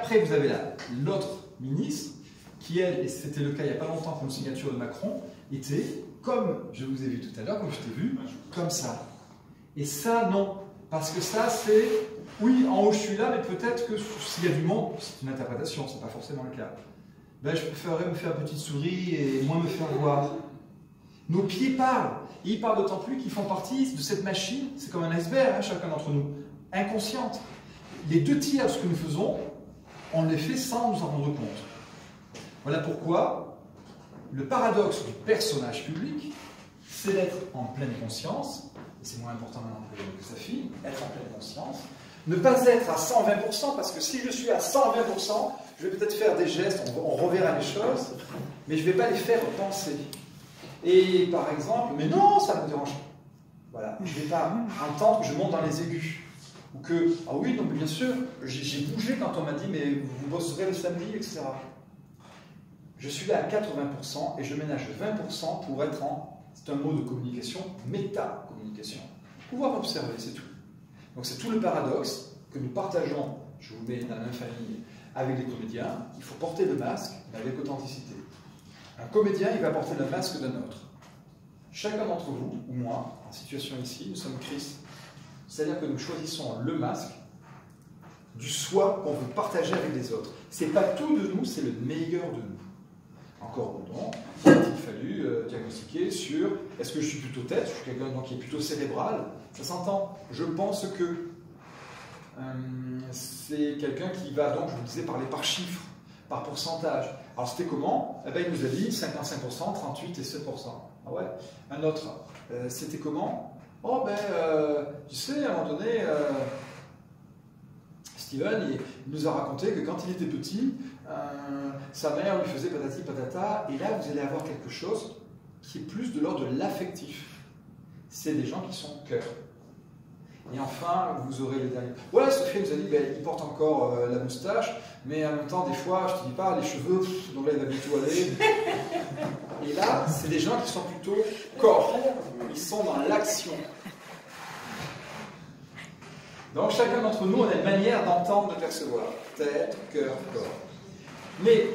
Après, vous avez l'autre ministre qui, elle, et c'était le cas il n'y a pas longtemps pour une signature de Macron, était, comme je vous ai vu tout à l'heure, comme je t'ai vu, comme ça. Et ça, non. Parce que ça, c'est, oui, en haut je suis là, mais peut-être que s'il y a du monde, c'est une interprétation, c'est pas forcément le cas. Ben, je préférerais me faire une petite souris et moins me faire voir. Nos pieds parlent. Et ils parlent d'autant plus qu'ils font partie de cette machine, c'est comme un iceberg, hein, chacun d'entre nous, inconsciente. Les 2/3 de ce que nous faisons, on les fait sans nous en rendre compte. Voilà pourquoi le paradoxe du personnage public, c'est d'être en pleine conscience, et c'est moins important maintenant que sa fille, être en pleine conscience, ne pas être à 120%, parce que si je suis à 120%, je vais peut-être faire des gestes, on reverra les choses, mais je ne vais pas les faire penser. Et par exemple, mais non, ça me dérange. Voilà, je ne vais pas entendre que je monte dans les aigus. Ou que, ah oui, non, mais bien sûr, j'ai bougé quand on m'a dit, mais vous bosserez le samedi, etc. Je suis là à 80% et je ménage 20% pour être en, c'est un mot de communication, méta-communication. Pouvoir observer, c'est tout. Donc c'est tout le paradoxe que nous partageons, je vous mets dans la même famille, avec les comédiens. Il faut porter le masque, mais avec authenticité. Un comédien, il va porter le masque d'un autre. Chacun d'entre vous, ou moi, en situation ici, nous sommes Christ. C'est-à-dire que nous choisissons le masque du soi qu'on veut partager avec les autres. Ce n'est pas tout de nous, c'est le meilleur de nous. Encore donc, il a fallu diagnostiquer sur est-ce que je suis plutôt tête, je suis quelqu'un qui est plutôt cérébral. Ça s'entend. Je pense que c'est quelqu'un qui va donc, je vous disais, parler par chiffres, par pourcentage. Alors c'était comment? Eh ben, il nous a dit 55%, 38% et 7%. Ah ouais. Un autre, c'était comment? Oh ben, tu sais, à un moment donné, Steven, il nous a raconté que quand il était petit, sa mère lui faisait patati patata, et là vous allez avoir quelque chose qui est plus de l'ordre de l'affectif. C'est des gens qui sont cœur. Et enfin, vous aurez les derniers. Ouais, Sophie nous a dit, ben, il porte encore la moustache, mais en même temps, des fois, je te dis pas, les cheveux, donc là, il va bientôt aller. Et là, c'est des gens qui sont plutôt corps. Ils sont dans l'action. Donc, chacun d'entre nous, on a une manière d'entendre, de percevoir. Tête, cœur, corps. Mais